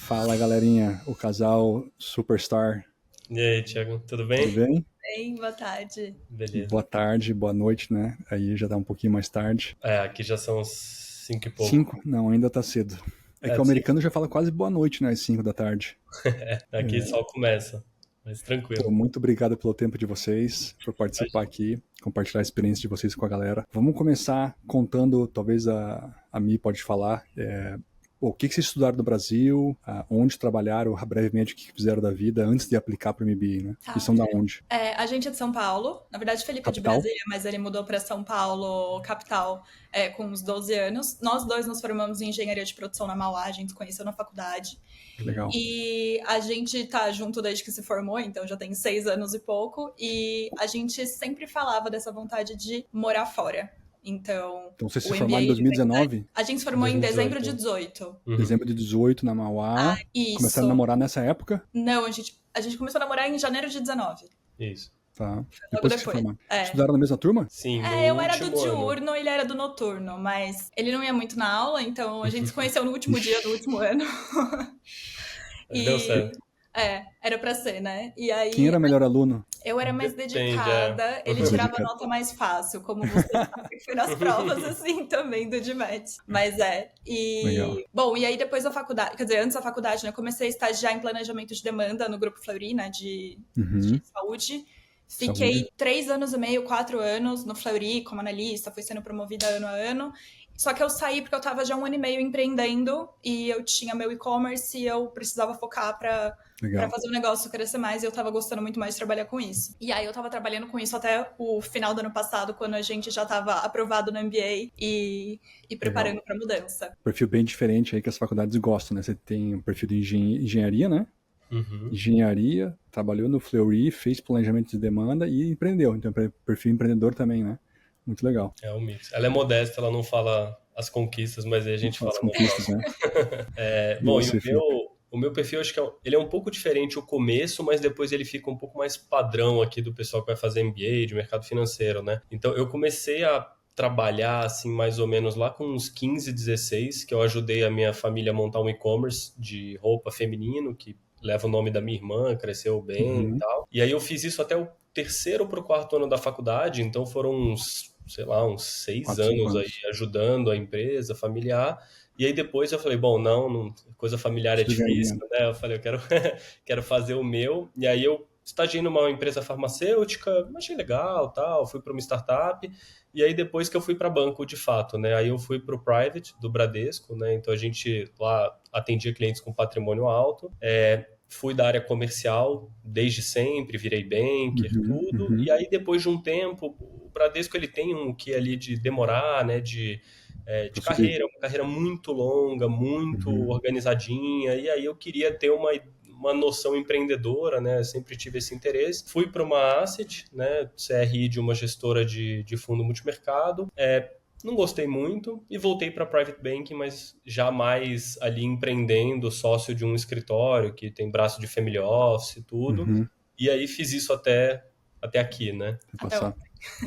Fala, galerinha, o casal Superstar, E aí, Thiago, tudo tudo bem? bem? Bem, boa tarde. Beleza. Boa tarde, boa noite, né? Aí já tá um pouquinho mais tarde. Aqui já são 5 e pouco. 5? Não, ainda tá cedo. É que o Sim. americano já fala quase boa noite, né? Às 5 da tarde. Aqui só começa, mas Pô, tranquilo. muito obrigado pelo tempo de vocês, por participar aqui, compartilhar a experiência de vocês com a galera. Vamos começar contando, talvez a Mi pode falar, o que vocês estudaram no Brasil, onde trabalharam, brevemente o que fizeram da vida antes de aplicar para o MBA, né? E Tá. são da onde? A gente é de São Paulo. Na verdade, o Felipe é de Capital? Brasília, mas ele mudou para São Paulo, capital, com uns 12 anos. Nós dois nos formamos em engenharia de produção na Mauá, a gente se conheceu na faculdade. Que legal. E a gente tá junto desde que se formou, então já tem 6 anos e pouco. E a gente sempre falava dessa vontade de morar fora. Então Vocês o se formaram em MBA de verdade. 2019? A gente se formou em 2018. dezembro de 18. Dezembro de 18, na Mauá. Começaram a Isso. namorar nessa época? Não, a gente começou a namorar em janeiro de 19. Isso. Tá. Logo Que se depois. formaram. Estudaram na mesma turma? Sim, no Eu era do último ano. diurno, ele era do noturno, mas ele não ia muito na aula, então a gente se conheceu no último dia do último ano. Mas deu certo. Era pra ser, né? E aí Quem era melhor aluno? eu era mais Depende, dedicada, ele tirava Dedicada. nota mais fácil, como você sabe que foi nas provas, assim, também do DMET. Mas Legal. Bom, e aí depois da faculdade, quer dizer, antes da faculdade, né, eu comecei a estagiar em planejamento de demanda no Grupo Fleury, né, de saúde. Fiquei 3 anos e meio, 4 anos no Fleury como analista, fui sendo promovida ano a ano. Só que eu saí porque eu tava já 1 ano e meio empreendendo e eu tinha meu e-commerce e eu precisava focar pra fazer o negócio crescer mais e eu tava gostando muito mais de trabalhar com isso. E aí eu tava trabalhando com isso até o final do ano passado, quando a gente já tava aprovado no MBA e preparando pra mudança. Perfil bem diferente aí que as faculdades gostam, né? Você tem um perfil de engenharia, né? Engenharia, trabalhou no Fleury, fez planejamento de demanda e empreendeu. Então, perfil empreendedor também, né? Muito legal. É um mix. Ela é modesta, ela não fala as conquistas, mas aí a gente fala As no conquistas, né? Bom, você, e o meu perfil, acho que ele é um pouco diferente o começo, mas depois ele fica um pouco mais padrão aqui do pessoal que vai fazer MBA, de mercado financeiro, né? Então, eu comecei a trabalhar, assim, mais ou menos lá com uns 15, 16, que eu ajudei a minha família a montar um e-commerce de roupa feminino, que leva o nome da minha irmã, cresceu bem e tal. E aí eu fiz isso até o terceiro para o quarto ano da faculdade, então foram uns 6 4, 5 anos aí anos. ajudando a empresa familiar. E aí depois eu falei, bom, não coisa familiar é Preciso ganhar difícil, dinheiro. né? Eu falei, eu quero fazer o meu. E aí eu estagiei numa empresa farmacêutica, achei legal, tal, fui para uma startup. E aí depois que eu fui para banco, de fato, né? Aí eu fui para o private do Bradesco, né? Então a gente lá atendia clientes com patrimônio alto. Fui da área comercial desde sempre, virei banker, tudo. E aí, depois de um tempo, o Bradesco ele tem um que ali de demorar, né? De carreira, uma carreira muito longa, muito organizadinha. E aí eu queria ter uma noção empreendedora, né? Eu sempre tive esse interesse. Fui para uma asset, né? CRI de uma gestora de fundo multimercado. Não gostei muito e voltei para private banking, mas já mais ali empreendendo, sócio de um escritório que tem braço de family office e tudo. E aí fiz isso até aqui, né? Até ontem.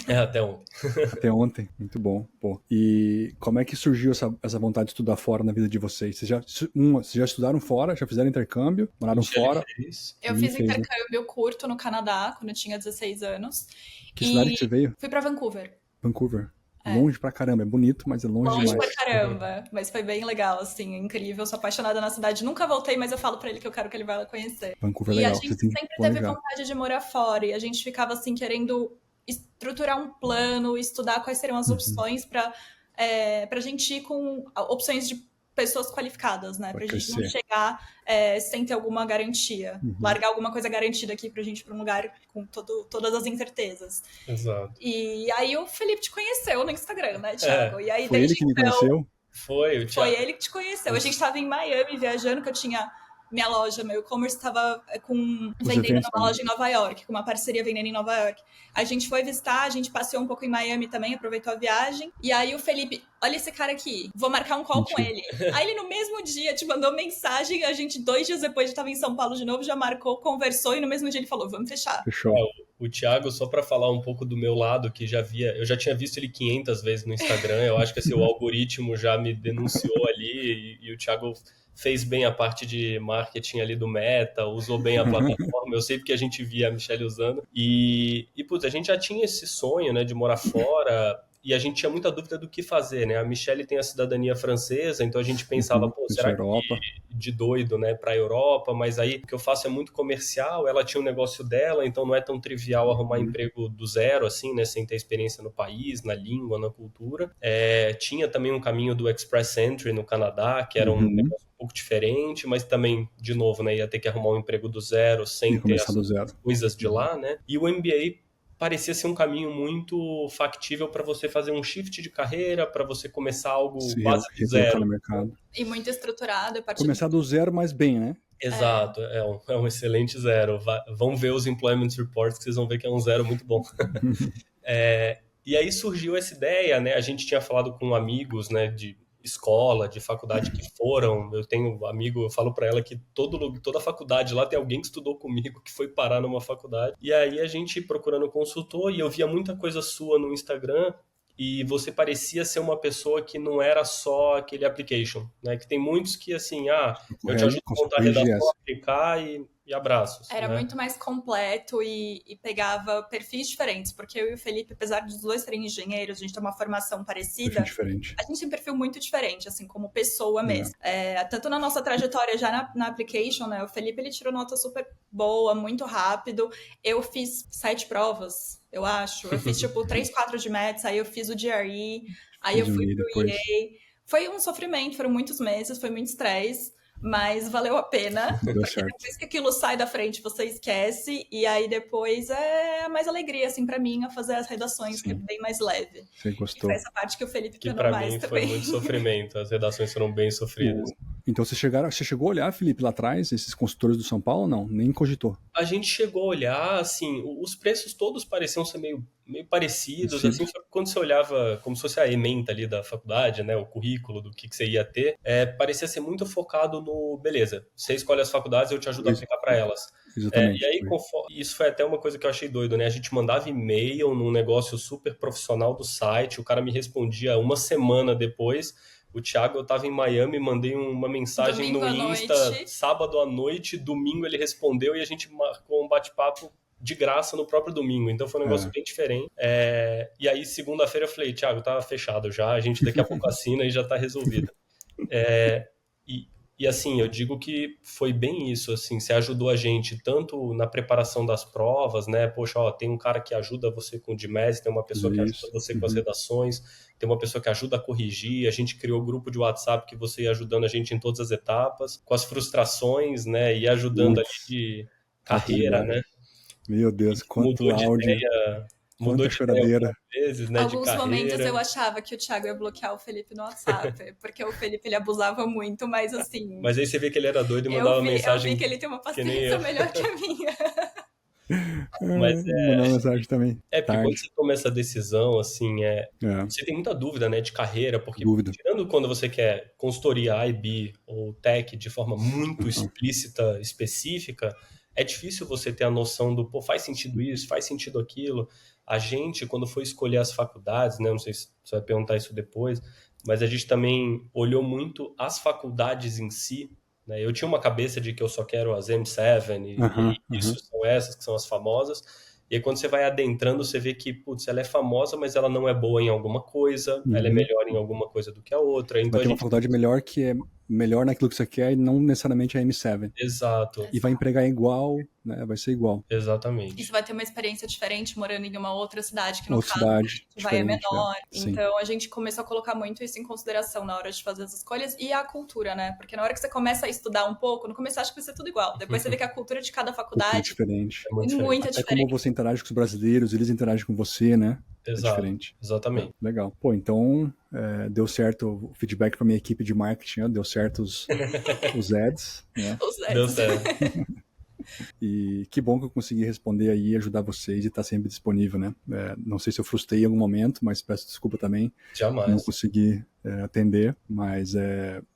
Até ontem. Até ontem, muito bom. Pô. E como é que surgiu essa vontade de estudar fora na vida de vocês? Vocês já estudaram fora? Já fizeram intercâmbio? Moraram fora? Eu fiz intercâmbio curto no Canadá, quando eu tinha 16 anos. Que cidade que você veio? Fui pra Vancouver. Vancouver. Longe pra caramba, é bonito, mas é longe demais. Longe pra caramba, mas foi bem legal, assim, incrível. Sou apaixonada na cidade, nunca voltei, mas eu falo pra ele que eu quero que ele vá lá conhecer. Vancouver é E legal, a você gente tem que sempre teve planejar. vontade de morar fora, e a gente ficava, assim, querendo estruturar um plano, estudar quais seriam as opções pra gente ir com opções de pessoas qualificadas, né? Pra gente não chegar sem ter alguma garantia. Largar alguma coisa garantida aqui pra gente ir pra um lugar com todas as incertezas. Exato. E aí o Felipe te conheceu no Instagram, né, Thiago? E aí, foi ele que me conheceu? Foi, o Thiago. Foi ele que te conheceu. A gente tava em Miami viajando, que eu tinha minha loja, meu e-commerce estava vendendo numa loja em Nova York, com uma parceria vendendo em Nova York. A gente foi visitar, a gente passeou um pouco em Miami também, aproveitou a viagem. E aí o Felipe, olha esse cara aqui, vou marcar um call com ele. Aí ele no mesmo dia te mandou mensagem, a gente 2 dias depois já estava em São Paulo de novo, já marcou, conversou e no mesmo dia ele falou, vamos fechar. Fechou. O Thiago, só para falar um pouco do meu lado, que eu já tinha visto ele 500 vezes no Instagram, eu acho que assim, o algoritmo já me denunciou ali e o Thiago fez bem a parte de marketing ali do Meta, usou bem a plataforma, eu sei porque a gente via a Michelle usando, putz, a gente já tinha esse sonho, né, de morar fora, e a gente tinha muita dúvida do que fazer, né, a Michelle tem a cidadania francesa, então a gente pensava, pô, será que de doido, né, pra Europa, mas aí o que eu faço é muito comercial, ela tinha um negócio dela, então não é tão trivial arrumar emprego do zero, assim, né, sem ter experiência no país, na língua, na cultura. Tinha também um caminho do Express Entry no Canadá, que era um negócio um pouco diferente, mas também, de novo, né, ia ter que arrumar um emprego do zero, sem ter as coisas de lá, né, e o MBA parecia ser um caminho muito factível para você fazer um shift de carreira, para você começar algo quase do zero. No mercado. E muito estruturado. Começar do zero, mas bem, né? Exato, é um excelente zero. Vão ver os Employment Reports que vocês vão ver que é um zero muito bom. E aí surgiu essa ideia, né? A gente tinha falado com amigos, né, de escola, de faculdade que foram. Eu tenho um amigo, eu falo para ela que toda faculdade lá tem alguém que estudou comigo, que foi parar numa faculdade. E aí a gente procurando consultor, e eu via muita coisa sua no Instagram, e você parecia ser uma pessoa que não era só aquele application, né? Que tem muitos que, assim, eu te ajudo a montar a redação, aplicar e abraços. Era muito mais completo e pegava perfis diferentes, porque eu e o Felipe, apesar dos dois serem engenheiros, a gente tem uma formação parecida, a gente tem um perfil muito diferente, assim, como pessoa mesmo. Tanto na nossa trajetória já na application, né? O Felipe, ele tirou nota super boa, muito rápido. Eu fiz 7 provas, eu acho. Eu fiz, 3, 4 de Maths, aí eu fiz o GRE, aí eu fui pro EA. Foi um sofrimento, foram muitos meses, foi muito estresse, mas valeu a pena. Deu porque certo. depois que aquilo sai da frente, você esquece, e aí depois é mais alegria, assim, pra mim, a fazer as redações, que é bem mais leve. Você gostou. E foi essa parte que o Felipe que penou mais mim também. foi muito sofrimento, as redações foram bem sofridas. Então você chegou a olhar, Felipe, lá atrás, esses consultores do São Paulo, não? Nem cogitou? A gente chegou a olhar, assim, os preços todos pareciam ser meio parecidos, assim, quando você olhava como se fosse a ementa ali da faculdade, né, o currículo do que você ia ter, parecia ser muito focado no, beleza, você escolhe as faculdades, eu te ajudo a aplicar para elas. Exatamente. E aí, isso foi até uma coisa que eu achei doido, né, a gente mandava e-mail num negócio super profissional do site, o cara me respondia uma semana depois. O Thiago, eu tava em Miami, mandei uma mensagem Domingo no Insta, sábado à noite, domingo ele respondeu e a gente marcou um bate-papo de graça no próprio domingo, então foi um negócio bem diferente. E aí, segunda-feira, eu falei, Thiago, tá fechado já, a gente daqui a pouco assina e já tá resolvido. E assim, eu digo que foi bem isso, assim, você ajudou a gente tanto na preparação das provas, né, poxa, tem um cara que ajuda você com o DMES, tem uma pessoa que ajuda você com as redações, tem uma pessoa que ajuda a corrigir, a gente criou grupo de WhatsApp que você ia ajudando a gente em todas as etapas, com as frustrações, né, e ajudando ali de carreira, né. Meu Deus, quanto áudio, quanta choradeira. Vezes, né, alguns momentos eu achava que o Thiago ia bloquear o Felipe no WhatsApp, porque o Felipe, ele abusava muito, mas assim... Mas aí você vê que ele era doido e mandava mensagem... Eu vi que ele tem uma paciência melhor que a minha. Mas mandar mensagem também. Porque quando você toma essa decisão, assim, você tem muita dúvida, né, de carreira, porque tirando quando você quer consultoria IB ou tech de forma muito explícita, específica, é difícil você ter a noção do, faz sentido isso, faz sentido aquilo. A gente, quando foi escolher as faculdades, né, não sei se você vai perguntar isso depois, mas a gente também olhou muito as faculdades em si, né? Eu tinha uma cabeça de que eu só quero as M7 e isso são essas que são as famosas. E aí quando você vai adentrando, você vê que, putz, ela é famosa, mas ela não é boa em alguma coisa, ela é melhor em alguma coisa do que a outra. Então vai ter uma faculdade melhor que é melhor naquilo que você quer e não necessariamente a M7. Exato. E vai empregar igual, né? Vai ser igual. Exatamente. E você vai ter uma experiência diferente morando em uma outra cidade, que no outra caso cidade, vai é menor. Sim. Então a gente começou a colocar muito isso em consideração na hora de fazer as escolhas e a cultura, né? Porque na hora que você começa a estudar um pouco, no começo acha que vai ser tudo igual. Depois você vê que a cultura de cada faculdade é diferente. É muito Até diferente. como você interage com os brasileiros, eles interagem com você, né? Exato, é diferente. Exatamente. Legal. Pô, então deu certo o feedback para minha equipe de marketing, deu certo os ads, né? Os ads. Deu certo. E que bom que eu consegui responder aí e ajudar vocês e estar sempre disponível, né? Não sei se eu frustrei em algum momento, mas peço desculpa também. Jamais. Não consegui atender, mas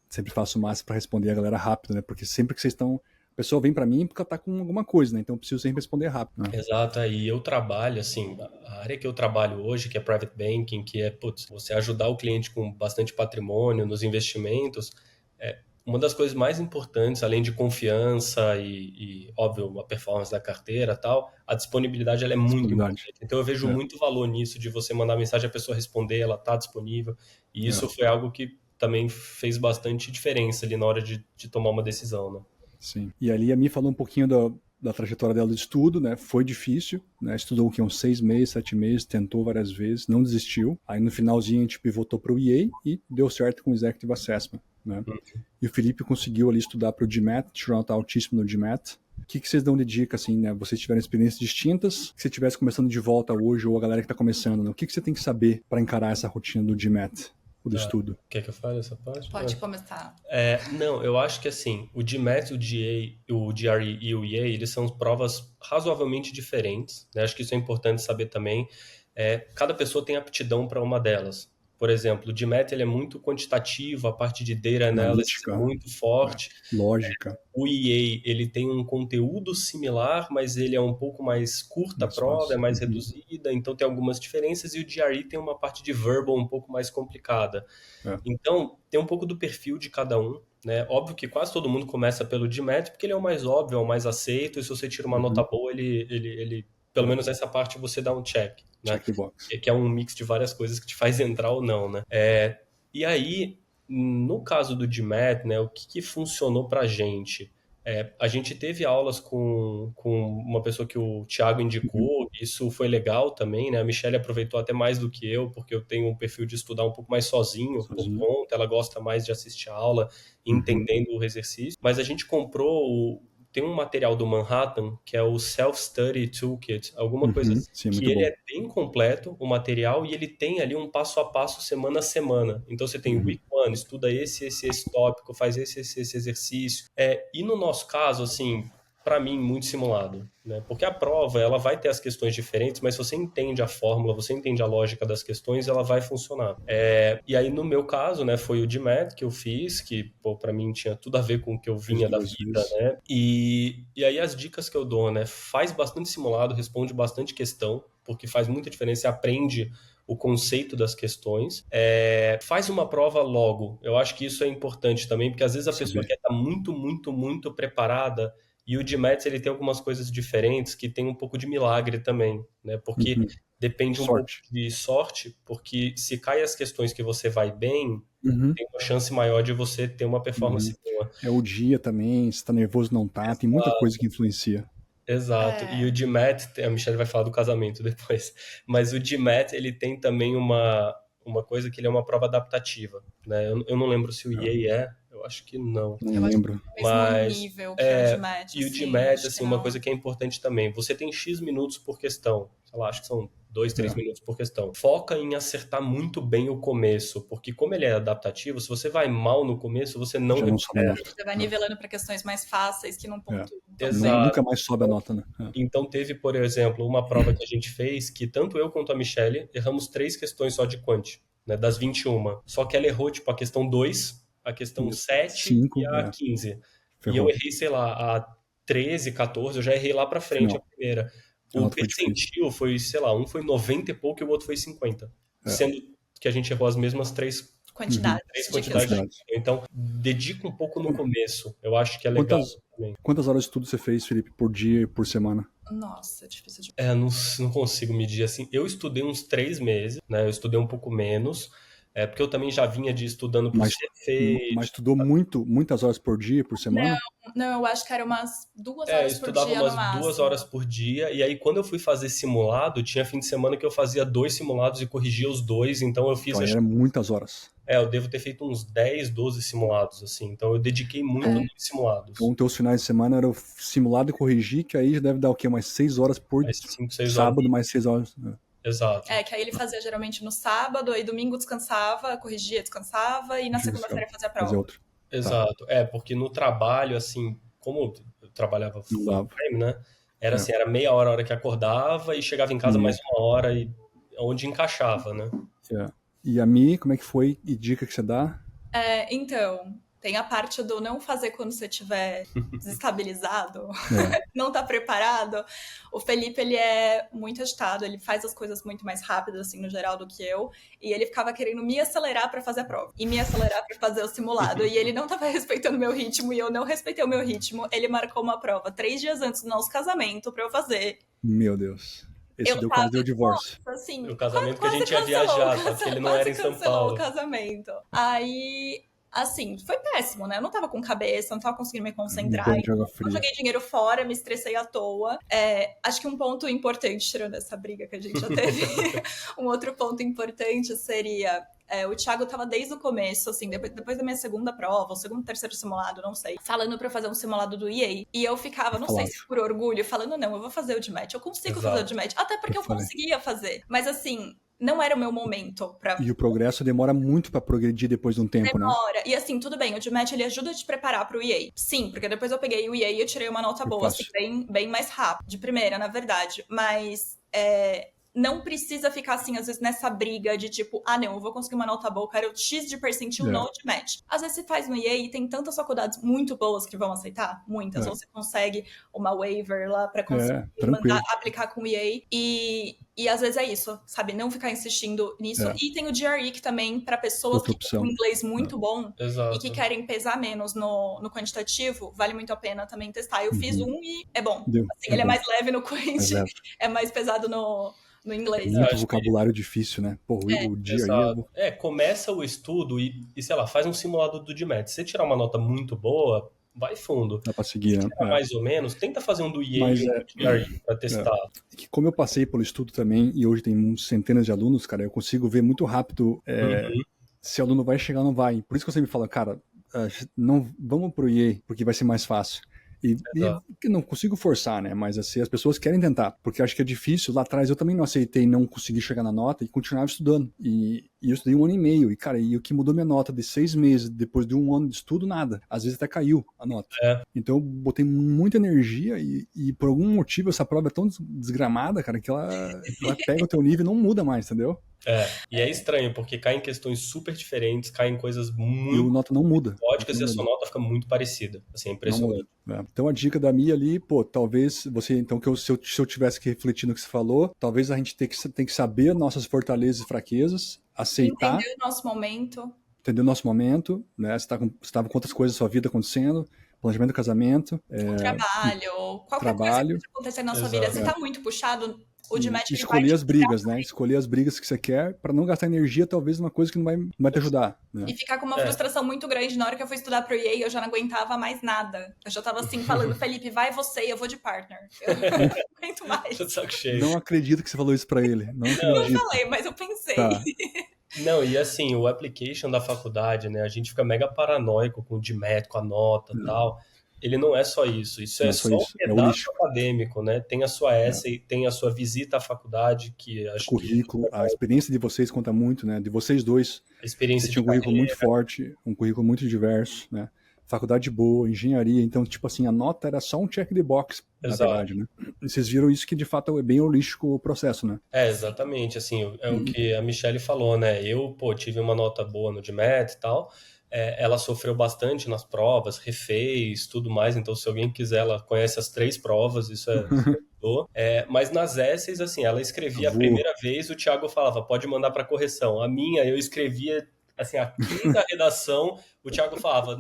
sempre faço o máximo para responder a galera rápido, né? Porque sempre que vocês estão... A pessoa vem para mim porque ela tá com alguma coisa, né? Então eu preciso sempre responder rápido, né? Exato, e eu trabalho, assim, a área que eu trabalho hoje, que é Private Banking, que é, você ajudar o cliente com bastante patrimônio nos investimentos, uma das coisas mais importantes, além de confiança óbvio, a performance da carteira e tal, a disponibilidade ela é muito importante. Então eu vejo muito valor nisso, de você mandar mensagem, a pessoa responder, ela tá disponível. E isso foi algo que também fez bastante diferença ali na hora de tomar uma decisão, né? Sim. E ali a Mi falou um pouquinho da trajetória dela de estudo, né? Foi difícil, né? Estudou o quê? Uns 6 meses, 7 meses, tentou várias vezes, não desistiu. Aí no finalzinho a gente pivotou para o EA e deu certo com o Executive Assessment, né? E o Felipe conseguiu ali estudar para o GMAT, tirou nota altíssima no GMAT. O que vocês dão de dica, assim, né? Vocês tiveram experiências distintas, se você estivesse começando de volta hoje, ou a galera que está começando, né? O que você tem que saber para encarar essa rotina do GMAT? Do estudo. Quer que eu fale essa parte? Pode começar. Não, eu acho que assim, o GMAT, o GRE e o EA, eles são provas razoavelmente diferentes, né? Acho que isso é importante saber também. Cada pessoa tem aptidão para uma delas. Por exemplo, o GMAT ele é muito quantitativo, a parte de data analysis é muito forte. Lógica. O EA, ele tem um conteúdo similar, mas ele é um pouco mais curta a prova, é mais reduzida, então tem algumas diferenças, e o GRE tem uma parte de verbal um pouco mais complicada. Então, tem um pouco do perfil de cada um, né? Óbvio que quase todo mundo começa pelo GMAT, porque ele é o mais óbvio, é o mais aceito, e se você tira uma nota boa, ele pelo menos essa parte você dá um check, né? Check the box. Que é um mix de várias coisas que te faz entrar ou não, né? E aí, no caso do GMAT, né, o que funcionou pra gente? A gente teve aulas com uma pessoa que o Thiago indicou, isso foi legal também, né? A Michelle aproveitou até mais do que eu, porque eu tenho um perfil de estudar um pouco mais sozinho, por conta, ela gosta mais de assistir a aula, entendendo o exercício. Mas a gente comprou tem um material do Manhattan, que é o Self-Study Toolkit, alguma coisa assim, sim, que ele é bem completo, o material, e ele tem ali um passo a passo, semana a semana. Então você tem Week 1, estuda esse tópico, faz esse exercício. E no nosso caso, assim, para mim, muito simulado, né? Porque a prova, ela vai ter as questões diferentes, mas se você entende a fórmula, você entende a lógica das questões, ela vai funcionar. E aí, no meu caso, né, foi o GMAT que eu fiz, que, para mim tinha tudo a ver com o que eu vinha da vida, né? E aí as dicas que eu dou, né? Faz bastante simulado, responde bastante questão, porque faz muita diferença, você aprende o conceito das questões. Faz uma prova logo. Eu acho que isso é importante também, porque às vezes a pessoa quer estar muito, muito, muito preparada. E o GMAT, ele tem algumas coisas diferentes que tem um pouco de milagre também, né? Porque depende um pouco de sorte, porque se cai as questões que você vai bem, tem uma chance maior de você ter uma performance boa. É o dia também, se tá nervoso não tá, tem muita coisa que influencia. Exato. E o GMAT, a Michelle vai falar do casamento depois, mas o GMAT, ele tem também uma coisa que ele é uma prova adaptativa, né? Eu não lembro se o EA eu acho que não. Não lembro. Mas nível que é o GMAT, e o GMAT, assim, uma coisa que é importante também, você tem X minutos por questão, sei lá, acho que são 2, 3 minutos por questão. Foca em acertar muito bem o começo, porque como ele é adaptativo, se você vai mal no começo, você não recupera. Você vai nivelando para questões mais fáceis que não pontuam. Exato. Nunca mais sobe a nota, né? Então teve, por exemplo, uma prova que a gente fez que tanto eu quanto a Michelle erramos 3 questões só de quant, né, das 21. Só que ela errou, tipo, a questão 2, a questão 7 5, e a 15. Ferrou. E eu errei, sei lá, a 13, 14, eu já errei lá pra frente a primeira. O percentil foi, sei lá, um foi 90 e pouco e o outro foi 50. Sendo que a gente errou as mesmas 3 quantidades. Então, dedica um pouco no começo. Eu acho que é legal também. Quantas horas de estudo você fez, Felipe, por dia e por semana? Nossa, é difícil de... não consigo medir assim. Eu estudei uns 3 meses, né? Eu estudei um pouco menos. Porque eu também já vinha de estudando para CFA. Mas estudou muitas horas por dia, por semana? Não, eu acho que era umas 2 horas por dia no máximo. Eu estudava umas 2 horas por dia, e aí quando eu fui fazer simulado, tinha fim de semana que eu fazia 2 simulados e corrigia os 2, então eu fiz... Então, era muitas horas. Eu devo ter feito uns 10, 12 simulados, assim, então eu dediquei muito nos simulados. Então, teus finais de semana era o simulado e corrigir, que aí já deve dar o quê? Umas 6 horas por dia. 5, 6 sábado, horas. mais 6 horas. Exato. Que aí ele fazia geralmente no sábado, aí domingo descansava, corrigia, descansava, e na segunda-feira fazia a prova. Exato. Porque no trabalho, assim, como eu trabalhava full time, né? Era assim, era meia hora a hora que acordava e chegava em casa mais 1 hora, e onde encaixava, né? E a Mi, como é que foi? E dica que você dá? Então, Tem a parte do não fazer quando você estiver desestabilizado, não tá preparado. O Felipe, ele é muito agitado, ele faz as coisas muito mais rápido, assim, no geral, do que eu. E ele ficava querendo me acelerar pra fazer a prova. E me acelerar pra fazer o simulado. E ele não tava respeitando o meu ritmo, e eu não respeitei o meu ritmo. Ele marcou uma prova 3 dias antes do nosso casamento pra eu fazer. Meu Deus. Esse deu quase deu divórcio. Nossa, assim, O casamento que a gente ia viajar, porque ele não era em São Paulo. O casamento. Aí, assim, foi péssimo, né? Eu não tava com cabeça, não tava conseguindo me concentrar. Eu joguei dinheiro fora, me estressei à toa. Acho que um ponto importante, tirando essa briga que a gente já teve, um outro ponto importante seria... o Thiago tava desde o começo, assim, depois da minha segunda prova, o segundo, terceiro simulado, não sei, falando pra eu fazer um simulado do EA. E eu ficava, não sei se por orgulho, falando, não, eu vou fazer o de match, eu consigo fazer o de match. Até porque eu conseguia fazer. Mas assim... Não era o meu momento pra... E o progresso demora muito pra progredir depois de um tempo, né? Demora. E assim, tudo bem, o GMAT, ele ajuda a te preparar pro EA. Sim, porque depois eu peguei o EA e eu tirei uma nota boa, assim, bem mais rápido. De primeira, na verdade. Mas... não precisa ficar assim, às vezes, nessa briga de tipo, não, eu vou conseguir uma nota boa, eu quero X de percentil no match. Às vezes você faz no EA e tem tantas faculdades muito boas que vão aceitar, muitas. Ou você consegue uma waiver lá pra conseguir aplicar com o EA. E às vezes é isso, sabe? Não ficar insistindo nisso. E tem o GRE que também, pra pessoas que têm um inglês muito bom e que querem pesar menos no quantitativo, vale muito a pena também testar. Eu fiz um e é bom. Assim, ele é mais leve no quant, é mais pesado no inglês. Muito vocabulário difícil, né? Pô, o dia aí... começa o estudo e, sei lá, faz um simulado do GMAT. Se você tirar uma nota muito boa, vai fundo. Dá pra seguir, né? Mais ou menos, tenta fazer um do EA pra testar. Como eu passei pelo estudo também, e hoje tem centenas de alunos, cara, eu consigo ver muito rápido se o aluno vai chegar ou não vai. Por isso que eu sempre falo, cara, não vamos pro EA, porque vai ser mais fácil. E não consigo forçar, né? Mas assim, as pessoas querem tentar, porque acho que é difícil. Lá atrás eu também não aceitei não conseguir chegar na nota e continuava estudando. E eu estudei 1 ano e meio. E, cara, o que mudou minha nota de 6 meses, depois de 1 ano de estudo, nada. Às vezes até caiu a nota. Então eu botei muita energia e por algum motivo essa prova é tão desgramada, cara, que ela pega o teu nível e não muda mais, entendeu? E é estranho, porque cai em questões super diferentes, cai em coisas muito... E a nota não muda. Lógicas, e a sua nota fica muito parecida. Assim, é impressionante. Então a dica da Mia ali, talvez você, então, se eu tivesse que refletir no que você falou, talvez a gente tem que saber nossas fortalezas e fraquezas, aceitar... Entender o nosso momento, né? Você estava com outras coisas da sua vida acontecendo, planejamento do casamento... O trabalho, qualquer coisa que pode acontecer na sua vida. Você tá muito puxado... Escolher as brigas, né? Escolher as brigas que você quer para não gastar energia, talvez, numa coisa que não vai te ajudar. Né? E ficar com uma frustração muito grande. Na hora que eu fui estudar pro EA, eu já não aguentava mais nada. Eu já tava assim, falando, Felipe, vai você, eu vou de partner. Eu não aguento mais. Não acredito que você falou isso para ele. Não falei, mas eu pensei. Tá. Não, e assim, o application da faculdade, né? A gente fica mega paranoico com o GMAT, com a nota e tal. Ele não é só isso, isso é só um pedaço acadêmico, né? Tem a sua essay, tem a sua visita à faculdade, que acho currículo, a experiência de vocês conta muito, né? De vocês dois. A experiência você tinha um currículo muito forte, um currículo muito diverso, né? Faculdade boa, engenharia, então, tipo assim, a nota era só um check the box, na verdade, né? E vocês viram isso que, de fato, é bem holístico o processo, né? Exatamente, assim, o que a Michelle falou, né? Eu, tive uma nota boa no GMAT e tal, ela sofreu bastante nas provas, refez, tudo mais, então se alguém quiser, ela conhece as 3 provas, isso mas nas essays, assim, ela escrevia a primeira vez, o Thiago falava, pode mandar para correção. A minha, eu escrevia, assim, a quinta redação, o Thiago falava,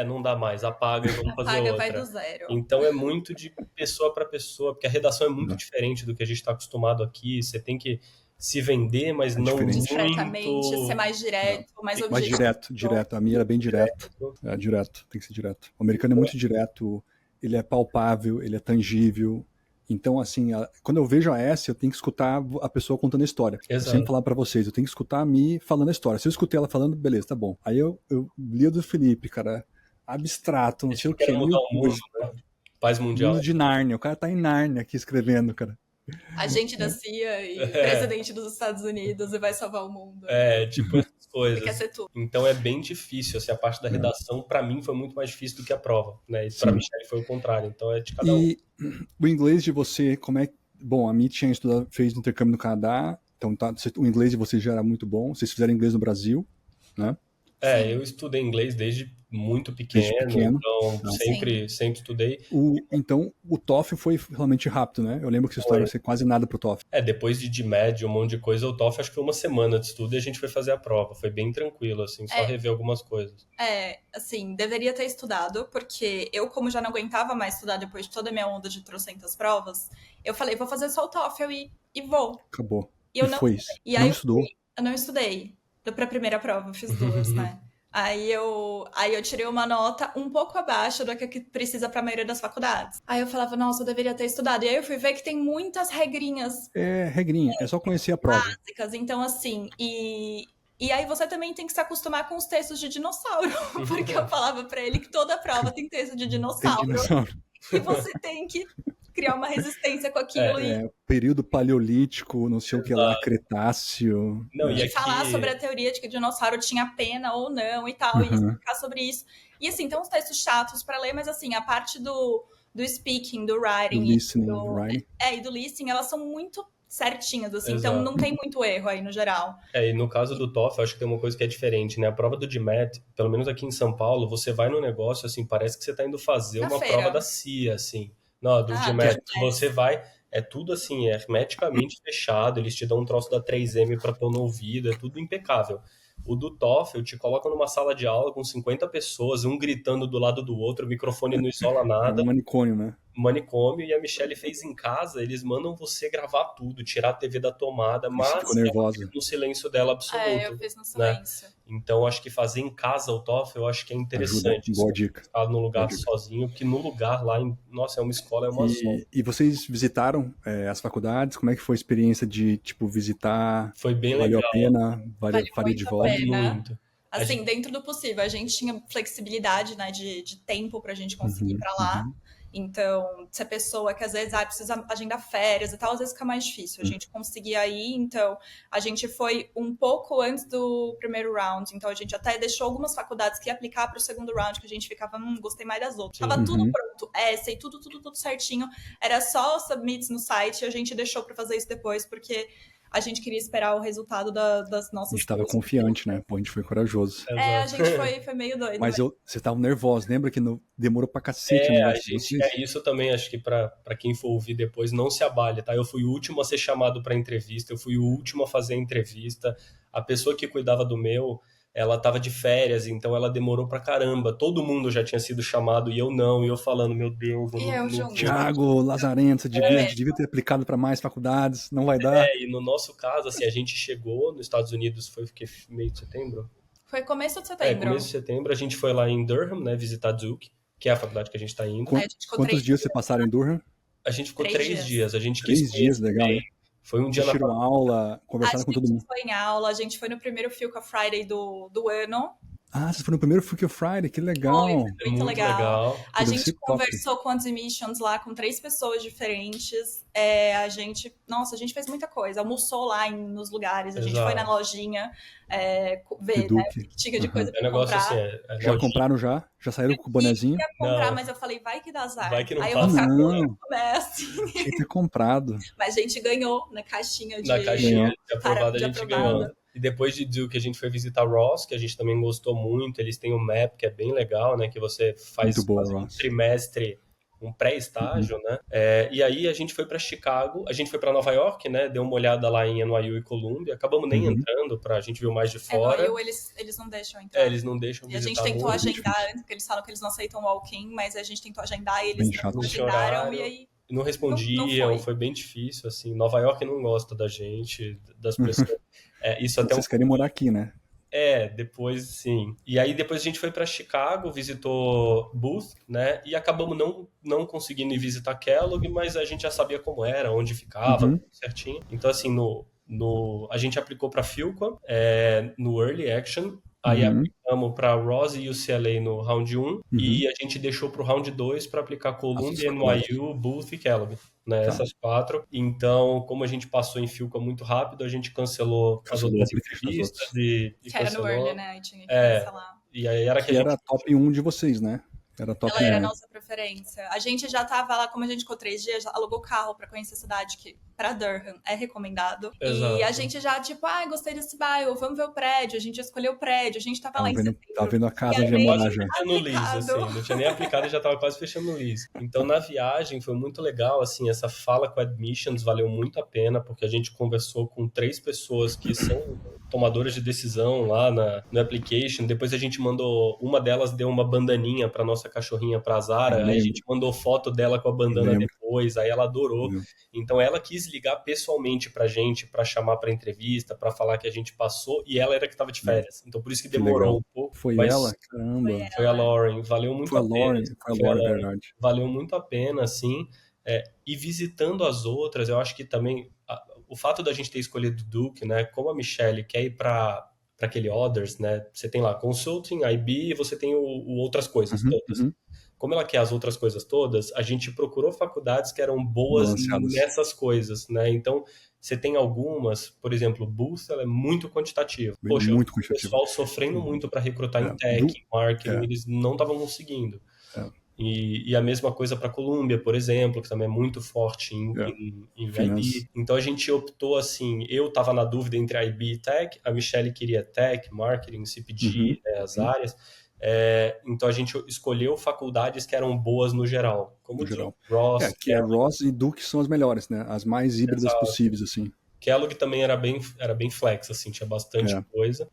não dá mais, apaga e vamos fazer outra. Vai do zero. Então é muito de pessoa para pessoa, porque a redação é muito diferente do que a gente está acostumado aqui, você tem que se vender, mas não muito... Discretamente, ser mais direto, mais objetivo. Mais direto. A minha era bem direto. Direto, tem que ser direto. O americano é muito direto, ele é palpável, ele é tangível. Então, assim, quando eu vejo a S, eu tenho que escutar a pessoa contando a história. Eu sempre falar pra vocês, eu tenho que escutar a Mi falando a história. Se eu escutei ela falando, beleza, tá bom. Aí eu li do Felipe, cara, abstrato, não sei o que. Mudar o mundo, né? Paz mundial. Mundo de Nárnia, o cara tá em Nárnia aqui escrevendo, cara. Agente da CIA e presidente dos Estados Unidos e vai salvar o mundo. Tipo essas coisas. Quer ser tudo. Então é bem difícil, assim, a parte da redação, pra mim, foi muito mais difícil do que a prova, né? E pra Michelle foi o contrário, então é de cada um. E o inglês de você, como é... Bom, a Mi tinha estudado, fez intercâmbio no Canadá, então o inglês de vocês já era muito bom, vocês fizeram inglês no Brasil, né? Eu estudei inglês desde muito pequeno, então sempre estudei. Então, o TOEFL foi realmente rápido, né? Eu lembro que vocês estudaram quase nada pro TOEFL. Depois de GMAT, um monte de coisa, o TOEFL acho que foi uma semana de estudo e a gente foi fazer a prova. Foi bem tranquilo, assim, só rever algumas coisas. Assim, deveria ter estudado, porque eu, como já não aguentava mais estudar depois de toda a minha onda de trocentas provas, eu falei, vou fazer só o TOEFL e vou. Acabou. E eu não foi isso. E aí estudou? Eu não estudei. Pra primeira prova, eu fiz 2, né? Aí eu tirei uma nota um pouco abaixo do que precisa pra maioria das faculdades. Aí eu falava, nossa, eu deveria ter estudado. E aí eu fui ver que tem muitas regrinhas. Regrinha, é só conhecer a prova. Básicas, então assim, e aí você também tem que se acostumar com os textos de dinossauro, porque eu falava pra ele que toda prova tem texto de dinossauro. E você tem que criar uma resistência com aquilo. Período paleolítico, não sei o que lá, Cretáceo. E falar sobre a teoria de que o dinossauro tinha pena ou não e tal, e explicar sobre isso. E assim, tem uns textos chatos pra ler, mas assim, a parte do speaking, do writing, do listening, e do listening, elas são muito certinhas, assim, então não tem muito erro aí no geral. E no caso do TOEFL, acho que tem uma coisa que é diferente, né? A prova do GMAT, pelo menos aqui em São Paulo, você vai no negócio, assim, parece que você tá indo fazer uma prova da CIA, assim. Não, do GMAT, você vai, é tudo assim, hermeticamente fechado, eles te dão um troço da 3M pra pôr no ouvido, é tudo impecável. O do TOEFL te coloca numa sala de aula com 50 pessoas, um gritando do lado do outro, o microfone não isola nada. Um manicômio, né? Manicômio, e a Michelle fez em casa, eles mandam você gravar tudo, tirar a TV da tomada, mas ficou nervosa. No silêncio dela absoluto. Eu fiz no silêncio. Né? Então, acho que fazer em casa o TOEFL, eu acho que é interessante. Boa dica. Ficar no lugar sozinho, porque no lugar lá, nossa, é uma escola, é uma zona. E vocês visitaram as faculdades? Como é que foi a experiência de, visitar? Foi bem legal. Valeu a pena? Faria de volta? Muito. Assim, dentro do possível. A gente tinha flexibilidade, né, de tempo pra gente conseguir ir pra lá. Então, se a pessoa que às vezes precisa agendar férias e tal, às vezes fica mais difícil. A gente conseguia ir, então a gente foi um pouco antes do primeiro round. Então a gente até deixou algumas faculdades que ia aplicar para o segundo round, que a gente ficava, gostei mais das outras. Tava tudo pronto, sei tudo certinho. Era só submits no site e a gente deixou para fazer isso depois, porque a gente queria esperar o resultado das nossas... A gente tava confiante, né? Pô, a gente foi corajoso. A gente foi meio doido. Mas vocês estavam nervosos, lembra que demorou pra cacete o negócio? Isso também, acho que pra quem for ouvir depois, não se abale, tá? Eu fui o último a ser chamado pra entrevista, eu fui o último a fazer a entrevista. A pessoa que cuidava do meu, ela tava de férias, então ela demorou pra caramba. Todo mundo já tinha sido chamado e eu não. E eu falando, meu Deus... Thiago Lazarento, você devia ter aplicado pra mais faculdades, não vai dar. E no nosso caso, assim, a gente chegou nos Estados Unidos, foi meio de setembro? Foi começo de setembro. Começo de setembro. A gente foi lá em Durham, né, visitar Duke, que é a faculdade que a gente tá indo. Quantos dias você passaram em Durham? A gente ficou 3 dias. A gente 3 dias, legal, né? Foi um dia na aula, conversaram com todo mundo. A gente foi em aula, a gente foi no primeiro Filca Friday do ano. Vocês foram no primeiro Filca Friday, que legal. Foi muito legal. A gente conversou com as admissions lá, com 3 pessoas diferentes. A gente fez muita coisa. Almoçou lá nos lugares, a gente foi na lojinha ver, né, que tinha de coisa pra comprar. Assim, já compraram já? Já saíram com o bonezinho? Eu ia comprar, mas eu falei, vai que dá azar. Vai que não Aí passa. eu vou ficar com assim. Tinha que ter comprado. Mas a gente ganhou na caixinha de aprovada, a gente ganhou. E depois de Duke, a gente foi visitar Ross, que a gente também gostou muito. Eles têm um map que é bem legal, né? Que você faz um trimestre, um pré-estágio, né? E aí a gente foi para Chicago, a gente foi para Nova York, né? Deu uma olhada lá em NYU e Columbia. Acabamos nem entrando, a gente viu mais de fora. NYU, eles não deixam entrar. Eles não deixam visitar. E a gente tentou agendar antes, porque eles falam que eles não aceitam walk-in, mas a gente tentou agendar e eles não agendaram, e aí... Não respondiam, não foi bem difícil, assim. Nova York não gosta da gente, das pessoas. Isso até Vocês querem morar aqui, né? Depois sim. E aí depois a gente foi para Chicago, visitou Booth, né? E acabamos não conseguindo ir visitar Kellogg, mas a gente já sabia como era, onde ficava, tudo certinho. Então assim, a gente aplicou para Philco, no Early Action. Aí aplicamos para Ross e UCLA no round 1 e a gente deixou para o round 2 para aplicar Columbia, NYU, Booth e Kellogg, né? Essas 4. Então, como a gente passou em Philco muito rápido, a gente cancelou as outras entrevistas e era cancelou. no early, né? Tinha que cancelar. E aí era que era top 1 de vocês, né? Era top 1. Ela era a nossa preferência. A gente já tava lá, como a gente ficou 3 dias, já alugou carro pra conhecer a cidade, que pra Durham é recomendado. Exato. E a gente já, tipo, gostei desse bairro, vamos ver o prédio. A gente escolheu o prédio, a gente tava lá em setembro. Tava vendo a casa E de aí, morar já. No lease, assim, não tinha nem aplicado e já tava quase fechando o lease. Então, na viagem, foi muito legal, assim, essa fala com a Admissions valeu muito a pena, porque a gente conversou com 3 pessoas que são tomadoras de decisão lá no application. Depois a gente mandou, uma delas deu uma bandaninha pra nossa cachorrinha, pra Zara, aí a gente mandou foto dela com a bandana depois, aí ela adorou. Então, ela quis ligar pessoalmente pra gente, pra chamar pra entrevista, pra falar que a gente passou, e ela era que tava de férias. Então, por isso que demorou um pouco. Foi mas ela? Caramba. Foi a Lauren, valeu muito a pena. Foi a Lauren, verdade. Valeu muito a pena, assim. E visitando as outras, eu acho que também o fato da gente ter escolhido Duke, né? Como a Michelle quer ir para aquele Others, né? Você tem lá Consulting, IB e você tem o outras coisas todas. Como ela quer as outras coisas todas, a gente procurou faculdades que eram boas nessas coisas, né? Então, você tem algumas, por exemplo, Booth, ela é muito quantitativa. Poxa, muito o pessoal sofrendo muito para recrutar em tech, em marketing, eles não estavam conseguindo. E a mesma coisa para Columbia, por exemplo, que também é muito forte em IB. Então a gente optou assim, eu estava na dúvida entre IB e Tech, a Michelle queria Tech, Marketing, CPG, as áreas. Então a gente escolheu faculdades que eram boas no geral. Como no geral. Ross. Ross e Duke são as melhores, né? As mais híbridas possíveis, assim. Kellogg também era bem flex, assim, tinha bastante coisa.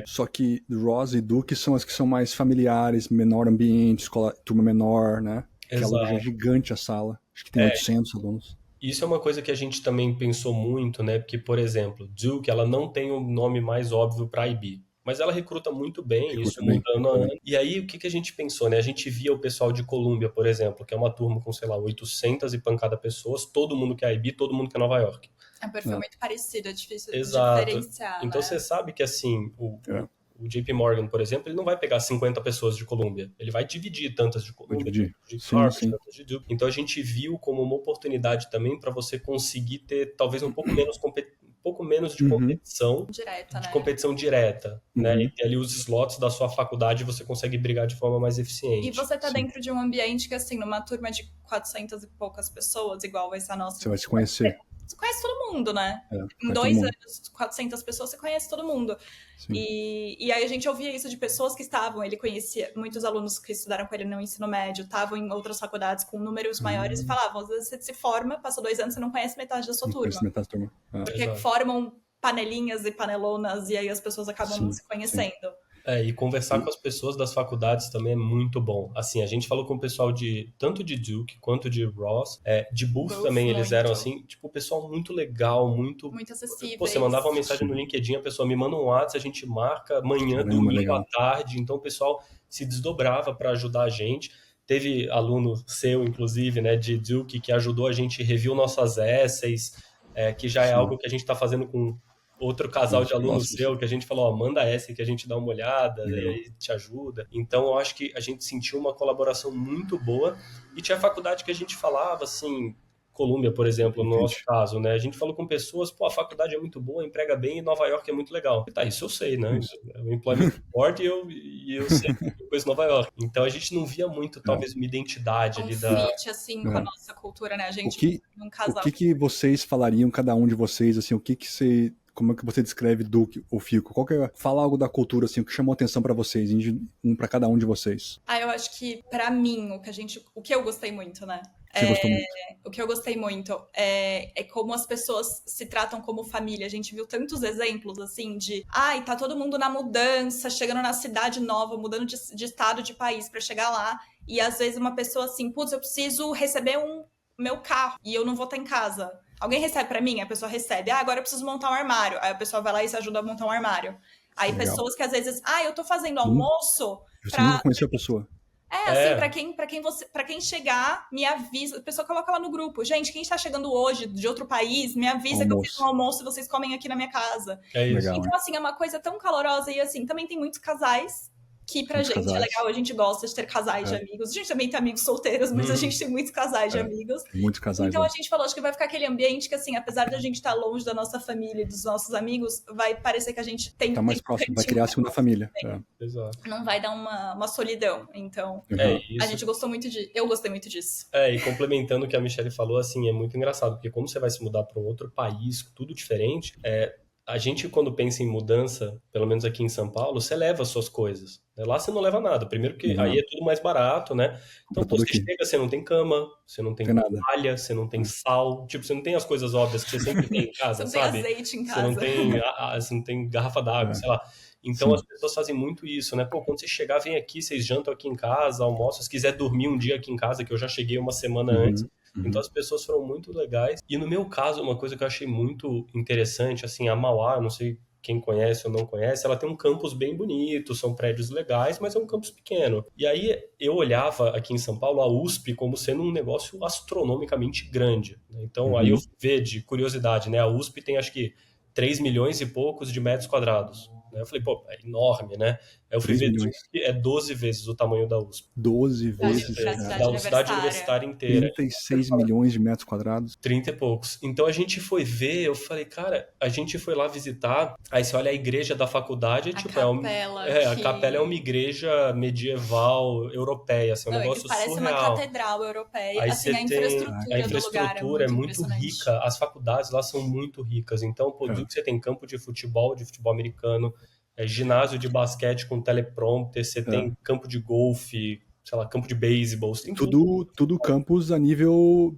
Só que Ross e Duke são as que são mais familiares, menor ambiente, escola, turma menor, né? Kellogg já é gigante a sala, acho que tem 800 alunos. Isso é uma coisa que a gente também pensou muito, né? Porque, por exemplo, Duke, ela não tem o nome mais óbvio para IB. Mas ela recruta muito bem, isso mudando a ano. E aí, o que a gente pensou, né? A gente via o pessoal de Columbia, por exemplo, que é uma turma com, sei lá, 800 e pancada pessoas, todo mundo quer IB, todo mundo quer Nova York. É um perfil muito parecido, é difícil diferenciar. Então, né? Você sabe que, assim, o JP Morgan, por exemplo, ele não vai pegar 50 pessoas de Columbia. Ele vai dividir tantas de Columbia, tantas de Harvard, tantas de Duke. Então, a gente viu como uma oportunidade também para você conseguir ter, talvez, um pouco menos de competição direta, de competição direta, né? E ter ali os slots da sua faculdade você consegue brigar de forma mais eficiente. E você tá dentro de um ambiente que, assim, numa turma de 400 e poucas pessoas, igual vai ser a nossa... Você vai se conhecer. Você conhece todo mundo, né? Em 2 anos, 400 pessoas, você conhece todo mundo. E aí a gente ouvia isso de pessoas que estavam, ele conhecia, muitos alunos que estudaram com ele no ensino médio, estavam em outras faculdades com números maiores e falavam, às vezes você se forma, passou 2 anos, você não conhece metade da sua turma. Metade da turma. Porque formam panelinhas e panelonas, e aí as pessoas acabam não se conhecendo. E conversar com as pessoas das faculdades também é muito bom. Assim, a gente falou com o pessoal tanto de Duke quanto de Ross. De Booth também, eles eram assim, tipo, o pessoal muito legal, muito acessível. Você mandava uma mensagem no LinkedIn, a pessoa me manda um WhatsApp, a gente marca amanhã, domingo à tarde. Então o pessoal se desdobrava para ajudar a gente. Teve aluno seu, inclusive, né, de Duke, que ajudou a gente, reviu nossas essays, que já é algo que a gente está fazendo com outro casal de alunos seu, que a gente falou, manda essa que a gente dá uma olhada, e aí te ajuda. Então, eu acho que a gente sentiu uma colaboração muito boa, e tinha faculdade que a gente falava, assim, Columbia, por exemplo, no nosso caso, né? A gente falou com pessoas, a faculdade é muito boa, emprega bem, e Nova York é muito legal. Isso eu sei, né? O Employment Report e eu sei que eu conheço Nova York. Então, a gente não via muito, talvez, uma identidade ali da... fit, assim, com a nossa cultura, né? A gente, num casal... O que vocês falariam, cada um de vocês, assim, como é que você descreve Duke ou Fico? Fala algo da cultura, assim, o que chamou atenção pra vocês, para cada um de vocês. Eu acho que, pra mim, o que eu gostei muito, né? O que eu gostei muito é como as pessoas se tratam como família. A gente viu tantos exemplos, assim, de tá todo mundo na mudança, chegando na cidade nova, mudando de estado, de país pra chegar lá, e às vezes uma pessoa assim, putz, eu preciso receber meu carro, e eu não vou estar em casa. Alguém recebe pra mim? A pessoa recebe. Agora eu preciso montar um armário. Aí a pessoa vai lá e se ajuda a montar um armário. Aí legal. Pessoas que às vezes, eu tô fazendo almoço. Você nunca conheceu a pessoa. Assim, pra quem chegar, me avisa. A pessoa coloca lá no grupo. Gente, quem está chegando hoje de outro país, me avisa que eu fiz um almoço e vocês comem aqui na minha casa. É isso. Então, assim, é uma coisa tão calorosa. E assim, também tem muitos casais que pra Muitos gente casais. é legal, a gente gosta de ter casais de amigos. A gente também tem amigos solteiros, mas a gente tem muitos casais de amigos. Tem muitos casais. Então a gente falou, acho que vai ficar aquele ambiente que, assim, apesar da gente estar longe da nossa família e dos nossos amigos, vai parecer que a gente tem... Tá mais próximo, vai criar a segunda família. Exato. Não vai dar uma solidão. Então, isso. a gente gostou muito disso. Eu gostei muito disso. E complementando o que a Michelle falou, assim, é muito engraçado, porque como você vai se mudar para um outro país, tudo diferente, a gente, quando pensa em mudança, pelo menos aqui em São Paulo, você leva as suas coisas. Lá você não leva nada. Primeiro que aí é tudo mais barato, né? Então, você chega, você não tem cama, você não tem toalha, você não tem sal. Tipo, você não tem as coisas óbvias que você sempre tem em casa, você sabe? Você não tem azeite em casa. Você não tem garrafa d'água, sei lá. Então, as pessoas fazem muito isso, né? Pô, quando você chegar, vem aqui, vocês jantam aqui em casa, almoçam. Se quiser dormir um dia aqui em casa, que eu já cheguei uma semana antes. Então as pessoas foram muito legais. E no meu caso, uma coisa que eu achei muito interessante, assim, a Mauá, não sei quem conhece ou não conhece, ela tem um campus bem bonito, são prédios legais, mas é um campus pequeno. E aí eu olhava aqui em São Paulo a USP como sendo um negócio astronomicamente grande, né? Então aí eu vi de curiosidade, né? A USP tem acho que 3 milhões e poucos de metros quadrados. Eu falei, pô, é enorme, né? Eu fui ver que é 12 vezes o tamanho da USP. 12 vezes. Da cidade universitária inteira. 36 milhões de metros quadrados. 30 e poucos. Então a gente foi ver, eu falei, cara, a gente foi lá visitar, aí você olha a igreja da faculdade, a capela é uma igreja medieval europeia, assim, um negócio parece surreal. Uma catedral europeia. Aí assim, a infraestrutura do lugar é muito rica, as faculdades lá são muito ricas. Então, pô, você tem campo de futebol americano, ginásio de basquete com teleprompter, você tem campo de golfe, sei lá, campo de beisebol. Tudo campus a nível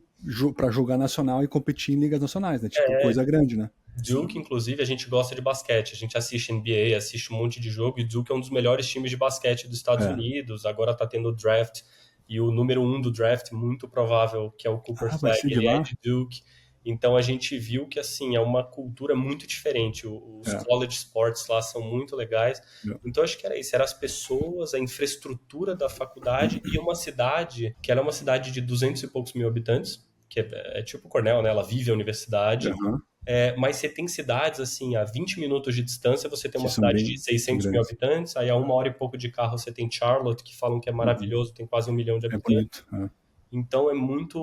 para jogar nacional e competir em ligas nacionais, né? Tipo, coisa grande, né? Duke, inclusive, a gente gosta de basquete. A gente assiste NBA, assiste um monte de jogo, e Duke é um dos melhores times de basquete dos Estados Unidos. Agora tá tendo o draft, e o número 1 do draft, muito provável, que é o Cooper Flag, ele é de Duke. Então a gente viu que, assim, é uma cultura muito diferente. Os college sports lá são muito legais. Então acho que era isso, eram as pessoas, a infraestrutura da faculdade e uma cidade, que era uma cidade de 200 e poucos mil habitantes, que é tipo Cornell, né? Ela vive a universidade. Mas você tem cidades, assim, a 20 minutos de distância, você tem uma cidade de 600 mil habitantes, aí a 1 hora e pouco de carro você tem Charlotte, que falam que é maravilhoso, tem quase 1 milhão de habitantes. Então é muito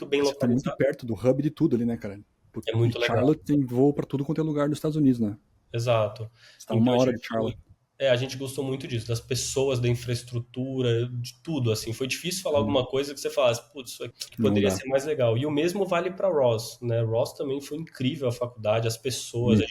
bem localizado. Você tá muito perto do hub de tudo ali, né, cara? Porque é muito legal. Charlotte tem voo para tudo quanto é lugar dos Estados Unidos, né? Exato. Você tá 1 hora de Charlotte. A gente gostou muito disso, das pessoas, da infraestrutura, de tudo, assim. Foi difícil falar alguma coisa que você falasse, putz, isso aqui poderia ser mais legal. E o mesmo vale para Ross, né? Ross também foi incrível a faculdade, as pessoas,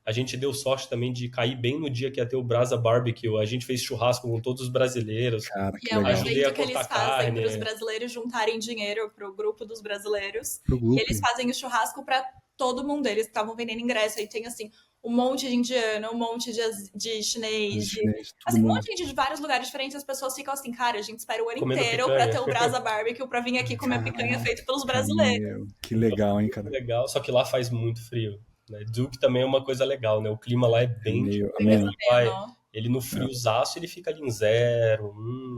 a gente deu sorte também de cair bem no dia que ia ter o Brasa Barbecue. A gente fez churrasco com todos os brasileiros. Cara, que é um legal. evento que eles fazem para os brasileiros juntarem dinheiro para o grupo dos brasileiros. E eles fazem o churrasco para todo mundo. Eles estavam vendendo ingresso. Aí tem, assim, um monte de indiano, um monte de chinês. Assim, um monte de gente de vários lugares diferentes. As pessoas ficam assim, cara, a gente espera o ano inteiro para ter o Brasa Barbecue, para vir aqui comer picanha feito pelos brasileiros. Que legal, hein, cara? Legal, só que lá faz muito frio. Duke também é uma coisa legal, né? O clima lá é bem... Ele no friozaço ele fica ali em 0,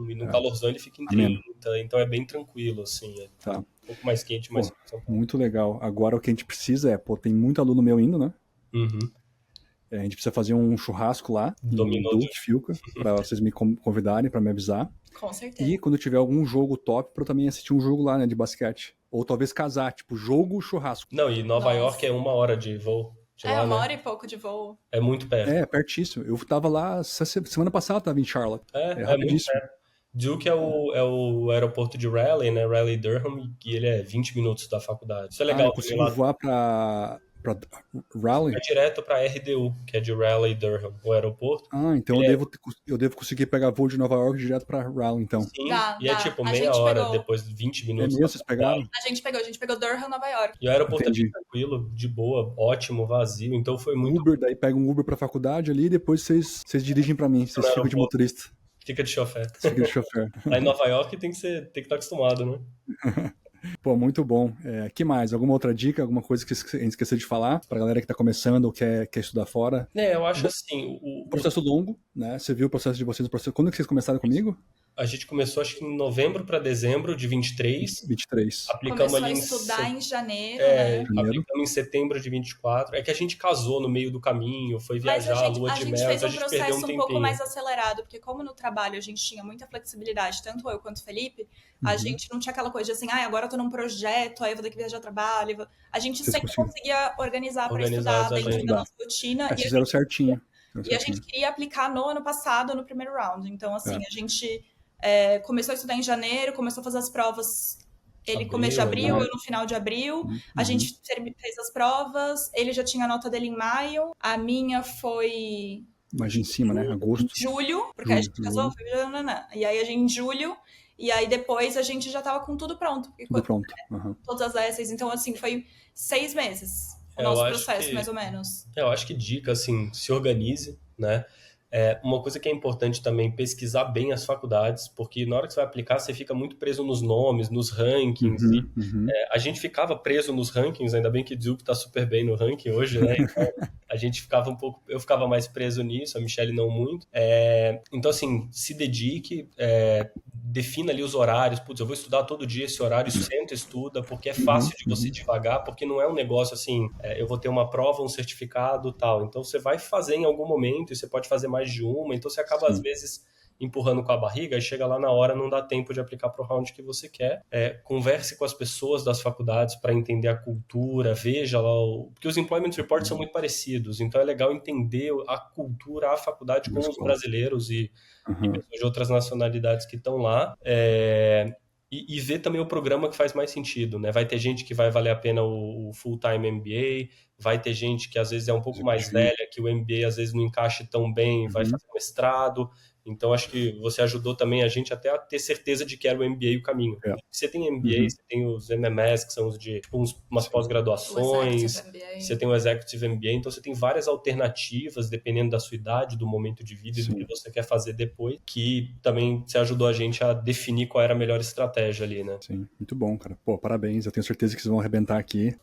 1, e no calorzão ele fica em 30, então é bem tranquilo, assim. Um pouco mais quente, mas... Muito legal. Agora o que a gente precisa tem muito aluno meu indo, né? A gente precisa fazer um churrasco lá, em Duke, Filca, para vocês me convidarem, para me avisar. Com certeza. E quando tiver algum jogo top, para eu também assistir um jogo lá, né, de basquete. Ou talvez casar, tipo, jogo, churrasco. Não, e Nova York é 1 hora de voo. Lá, 1 hora e pouco de voo. É muito perto. Pertíssimo. Eu tava lá, semana passada eu tava em Charlotte. É muito perto. Duke é o aeroporto de Raleigh, né? Raleigh-Durham, e ele é 20 minutos da faculdade. Isso é legal. Eu consigo voar pra Raleigh? É direto pra RDU, que é de Raleigh-Durham, o aeroporto. Então eu devo conseguir pegar voo de Nova York direto pra Raleigh, então. Sim, é tipo meia hora, depois 20 minutos. É mesmo, vocês pegaram? A gente pegou Durham, Nova York. E o aeroporto é bem tranquilo, de boa, ótimo, vazio, então foi muito... Uber, daí pega um Uber pra faculdade ali e depois vocês dirigem pra mim, vocês ficam de motorista. Fica de chofer. Fica de chofer. Lá em Nova York tem que estar acostumado, né? Pô, muito bom. Que mais? Alguma outra dica? Alguma coisa que a gente esqueceu de falar? Pra galera que tá começando ou quer estudar fora? Eu acho assim... O processo longo, né? Você viu o processo de vocês. Quando que vocês começaram comigo? A gente começou, acho que em novembro para dezembro de 23. 23. Aplicamos Começou ali a estudar em janeiro, né? Janeiro. Aplicamos em setembro de 24. É que a gente casou no meio do caminho, foi viajar, lua de mel, fez então um a gente perdeu um processo um pouco tempinho. mais acelerado, porque como no trabalho a gente tinha muita flexibilidade, tanto eu quanto o Felipe, a gente não tinha aquela coisa de assim, agora eu tô num projeto, aí eu vou ter que viajar a trabalho. A gente Vocês sempre conseguiram conseguia organizar para Organizar estudar as dentro da nossa rotina. Vocês fizeram certinho. E a gente queria aplicar no ano passado, no primeiro round. Então, assim, a gente começou a estudar em janeiro, começou a fazer as provas. Ele começo de abril, eu no final de abril. A gente fez as provas, ele já tinha a nota dele em maio. A minha foi... Mais em cima, né? Agosto. Julho, porque a gente casou, foi... E aí a gente em julho, e aí depois a gente já tava com tudo pronto. Tudo pronto. Todas as essays. Então, assim, foi 6 meses o nosso processo, mais ou menos. Eu acho que dica, assim, se organize, né? Uma coisa que é importante também, pesquisar bem as faculdades, porque na hora que você vai aplicar, você fica muito preso nos nomes, nos rankings. A gente ficava preso nos rankings, ainda bem que Duke tá super bem no ranking hoje, né? Então, a gente ficava eu ficava mais preso nisso, a Michelle não muito. Então, assim, se dedique, defina ali os horários. Putz, eu vou estudar todo dia esse horário, senta, estuda, porque é fácil de você devagar, porque não é um negócio assim, eu vou ter uma prova, um certificado, tal. Então, você vai fazer em algum momento, e você pode fazer mais de uma, então você acaba, às vezes, empurrando com a barriga, e chega lá na hora, não dá tempo de aplicar para o round que você quer. Converse com as pessoas das faculdades para entender a cultura, veja lá, porque os employment reports são muito parecidos, então é legal entender a cultura, a faculdade com os brasileiros e pessoas de outras nacionalidades que estão lá. E ver também o programa que faz mais sentido, né? Vai ter gente que vai valer a pena o full-time MBA, vai ter gente que às vezes é um pouco mais velha, que o MBA às vezes não encaixe tão bem, vai fazer mestrado. Então, acho que você ajudou também a gente até a ter certeza de que era o MBA o caminho. Você tem MBA, você tem os MMS, que são os de umas pós-graduações, você tem o Executive MBA, então você tem várias alternativas, dependendo da sua idade, do momento de vida e do que você quer fazer depois, que também você ajudou a gente a definir qual era a melhor estratégia ali, né? Sim, muito bom, cara. Pô, parabéns, eu tenho certeza que vocês vão arrebentar aqui,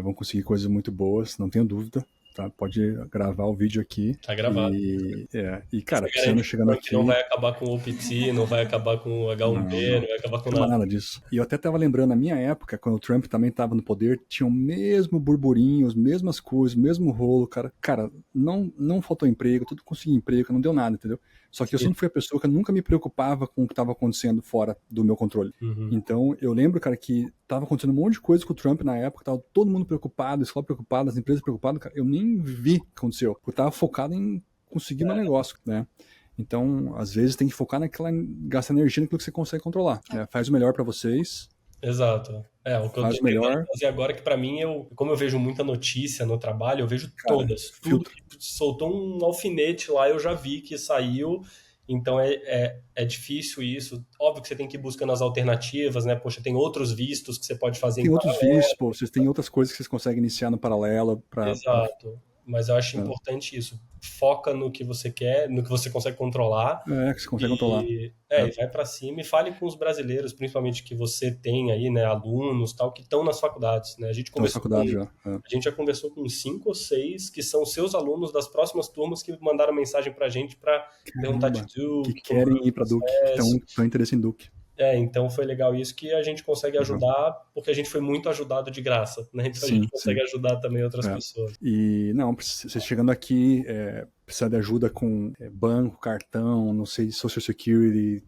vão conseguir coisas muito boas, não tenho dúvida. Tá, pode gravar o vídeo aqui. Tá gravado. E cara, você não chegando aqui... Não vai acabar com o OPT, não vai acabar com o H1B, não vai acabar com nada. Nada disso. E eu até tava lembrando, na minha época, quando o Trump também tava no poder, tinha o mesmo burburinho, as mesmas coisas, o mesmo rolo, cara. Cara, não faltou emprego, tudo consegui emprego, não deu nada, entendeu? Só que eu sempre fui a pessoa que nunca me preocupava com o que estava acontecendo fora do meu controle. Então, eu lembro, cara, que tava acontecendo um monte de coisa com o Trump na época, tava todo mundo preocupado, a escola preocupada, as empresas preocupadas, cara, eu nem vi o que aconteceu. Eu tava focado em conseguir meu negócio, né? Então, às vezes, tem que focar gastar energia naquilo que você consegue controlar. Né? Faz o melhor para vocês. Exato. O que eu tô tentando fazer agora, que pra mim, como eu vejo muita notícia no trabalho, eu vejo todas. Tudo que soltou um alfinete lá, eu já vi que saiu. Então é difícil isso. Óbvio que você tem que ir buscando as alternativas, né? Poxa, tem outros vistos que você pode fazer em paralelo. Tem outros vistos, pô. Vocês têm outras coisas que vocês conseguem iniciar no paralelo. Exato. Mas eu acho importante isso. Foca no que você quer, no que você consegue controlar. Que você consegue controlar. E vai pra cima e fale com os brasileiros, principalmente que você tem aí, né, alunos tal, que estão nas faculdades, né? A gente já conversou com 5 ou 6 que são seus alunos das próximas turmas que mandaram mensagem pra gente pra perguntar de Duke. Que querem ir pra Duke, que estão interessados em Duke. Então foi legal isso que a gente consegue ajudar, porque a gente foi muito ajudado de graça, né? Então a gente consegue ajudar também outras pessoas. E você chegando aqui, precisa de ajuda com banco, cartão, não sei, Social Security,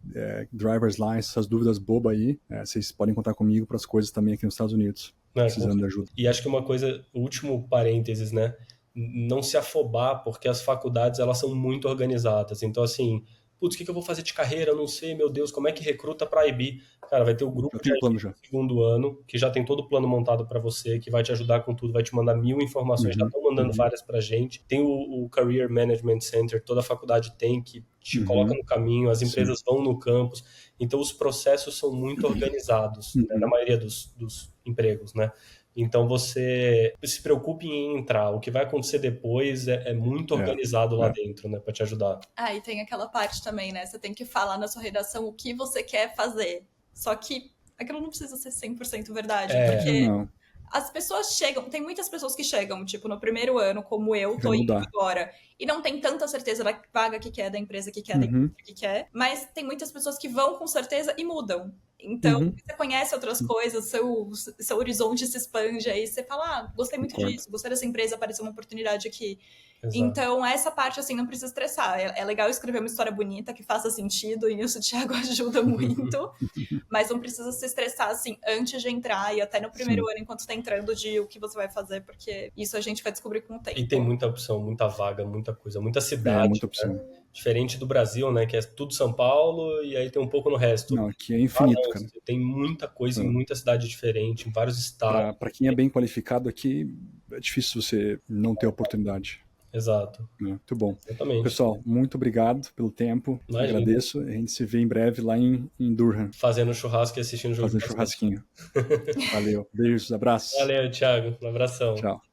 Driver's License, essas dúvidas bobas aí, vocês podem contar comigo para as coisas também aqui nos Estados Unidos, precisando de ajuda. E acho que uma coisa, último parênteses, né? Não se afobar, porque as faculdades, elas são muito organizadas. Então, assim, putz, o que eu vou fazer de carreira? Eu não sei, meu Deus, como é que recruta para IB? Cara, vai ter o grupo de IB no segundo ano, que já tem todo o plano montado para você, que vai te ajudar com tudo, vai te mandar 1000 informações, já estão mandando várias pra gente. Tem o Career Management Center, toda a faculdade tem, que te coloca no caminho, as empresas vão no campus. Então, os processos são muito organizados, né, na maioria dos empregos, né? Então, você se preocupe em entrar. O que vai acontecer depois é muito organizado lá dentro, né? Para te ajudar. E tem aquela parte também, né? Você tem que falar na sua redação o que você quer fazer. Só que aquilo não precisa ser 100% verdade. Porque as pessoas chegam... Tem muitas pessoas que chegam, tipo, no primeiro ano, como eu tô indo agora. e não tem tanta certeza da vaga que quer, da empresa que quer, da indústria que quer, mas tem muitas pessoas que vão com certeza e mudam. Então, você conhece outras coisas, seu horizonte se expande, aí você fala, gostei muito disso, gostei dessa empresa, apareceu uma oportunidade aqui. Exato. Então, essa parte, assim, não precisa estressar. É legal escrever uma história bonita, que faça sentido, e isso o Thiago ajuda muito, mas não precisa se estressar, assim, antes de entrar e até no primeiro ano, enquanto está entrando, de o que você vai fazer, porque isso a gente vai descobrir com o tempo. E tem muita opção, muita vaga, muita coisa, muita cidade. Muita opção. Né? Diferente do Brasil, né? Que é tudo São Paulo e aí tem um pouco no resto. Não, aqui é infinito, cara. Tem muita coisa em muita cidade diferente, em vários estados. Para quem é bem qualificado aqui, é difícil você não ter oportunidade. Exato. Muito bom. Exatamente. Pessoal, muito obrigado pelo tempo. Imagina. Agradeço. A gente se vê em breve lá em Durham. Fazendo churrasco e assistindo o jogo. Fazendo churrasquinho. Valeu. Beijos, abraços. Valeu, Thiago. Um abração. Tchau.